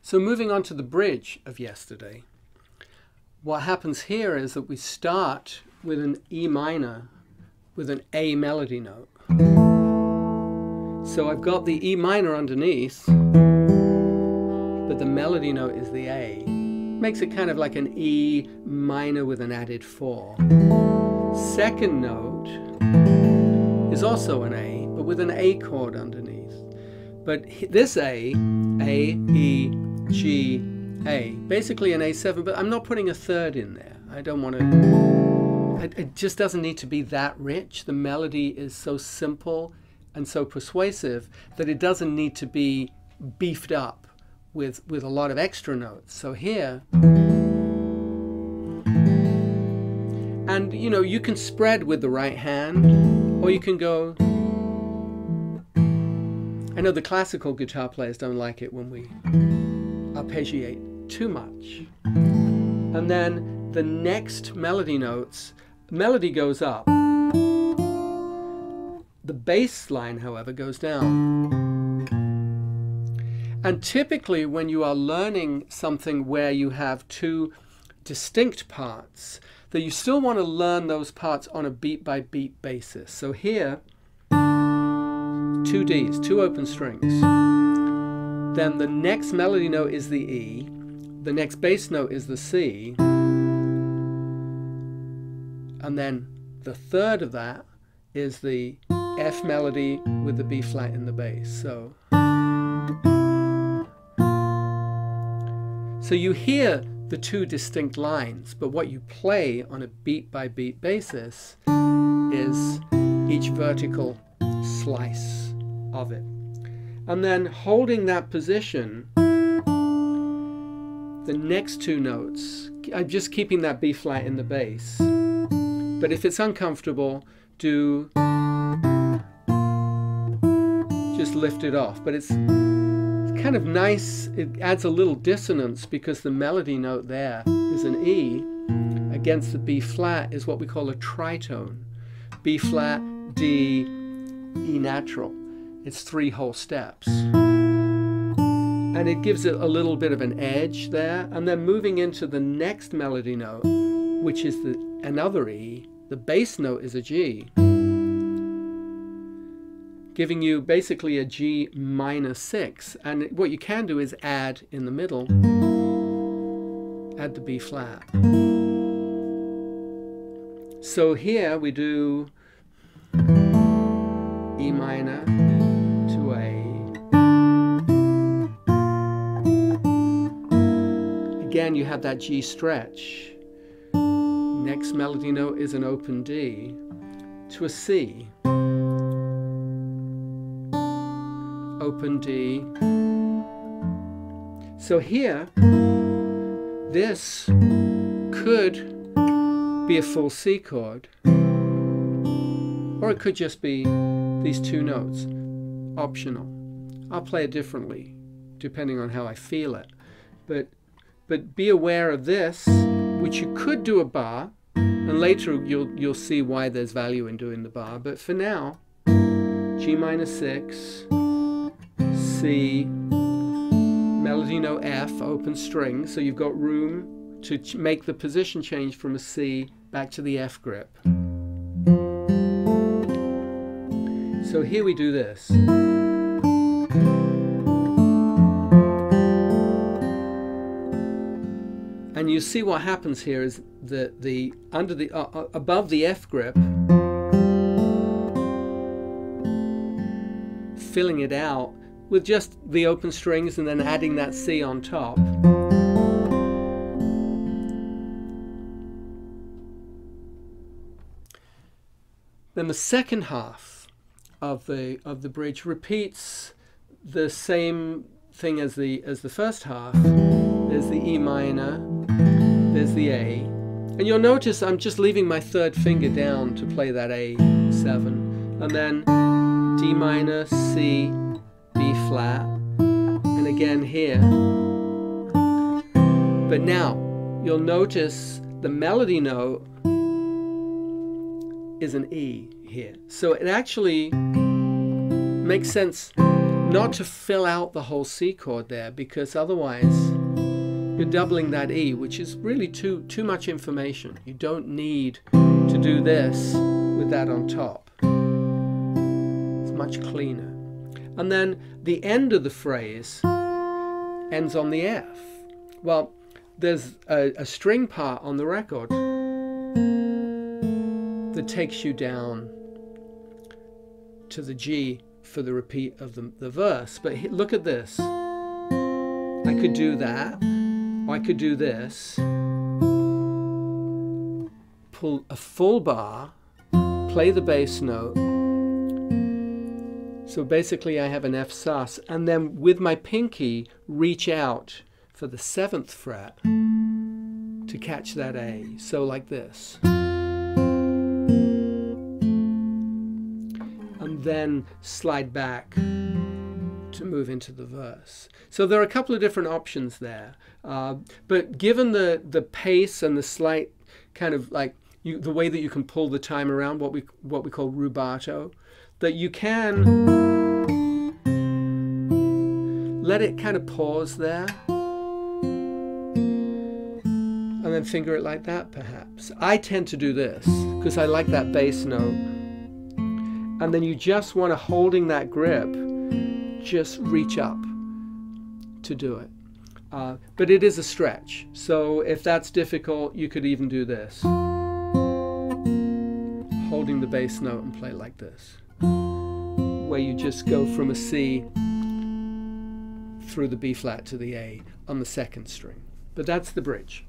So moving on to the bridge of yesterday, what happens here is that we start with an E minor with an A melody note. So I've got the E minor underneath, but the melody note is the A. Makes it kind of like an E minor with an added 4. Second note is also an A, but with an A chord underneath. But this A, E, G, A, basically an A7, but I'm not putting a third in there. I don't want to, it just doesn't need to be that rich. The melody is so simple and so persuasive that it doesn't need to be beefed up with a lot of extra notes. So here, and you know, you can spread with the right hand, or you can go, I know the classical guitar players don't like it when we arpeggiate too much. And then the next melody notes, melody goes up. The bass line, however, goes down. And typically when you are learning something where you have two distinct parts, that you still want to learn those parts on a beat by beat basis. So here, 2 Ds, 2 open strings. Then the next melody note is the E, the next bass note is the C, and then the third of that is the F melody with the B flat in the bass. So you hear the two distinct lines, but what you play on a beat by beat basis is each vertical slice of it. And then holding that position, the next two notes, I'm just keeping that B flat in the bass. But if it's uncomfortable, just lift it off. But it's kind of nice, it adds a little dissonance because the melody note there is an E against the B flat is what we call a tritone. B flat, D, E natural. It's 3 whole steps. And it gives it a little bit of an edge there. And then moving into the next melody note, which is another E, the bass note is a G, giving you basically a G minor 6. And what you can do is add in the middle, add the B flat. So here we do E minor to A. Again, you have that G stretch. Next melody note is an open D to a C. Open D. So here, this could be a full C chord, or it could just be these 2 notes, optional. I'll play it differently depending on how I feel it, but be aware of this, which you could do a bar, and later you'll see why there's value in doing the bar. But for now, G minor 6, C, melody note F, open string, so you've got room to make the position change from a C back to the F grip. So here we do this. And you see what happens here is that above the F grip, filling it out with just the open strings and then adding that C on top. Then the second half of the bridge repeats the same thing as the first half. There's the E minor, there's the A, and you'll notice I'm just leaving my third finger down to play that A7, and then D minor, C, B flat, and again here. But now you'll notice the melody note is an E here, so it actually makes sense not to fill out the whole C chord there, because otherwise you're doubling that E, which is really too much information. You don't need to do this with that on top. It's much cleaner. And then the end of the phrase ends on the F. Well, there's a string part on the record that takes you down to the G for the repeat of the verse. But look at this. I could do that, or I could do this. Pull a full bar, play the bass note. So basically I have an F sus, and then with my pinky reach out for the 7th fret to catch that A. So like this. And then slide back to move into the verse. So there are a couple of different options there. But given the pace and the slight kind of like the way that you can pull the time around, what we call rubato, that you can let it kind of pause there and then finger it like that perhaps. I tend to do this because I like that bass note. And then you just want to, holding that grip, just reach up to do it. But it is a stretch. So if that's difficult, you could even do this. Holding the bass note and play like this, where you just go from a C through the B flat to the A on the 2nd string. But that's the bridge.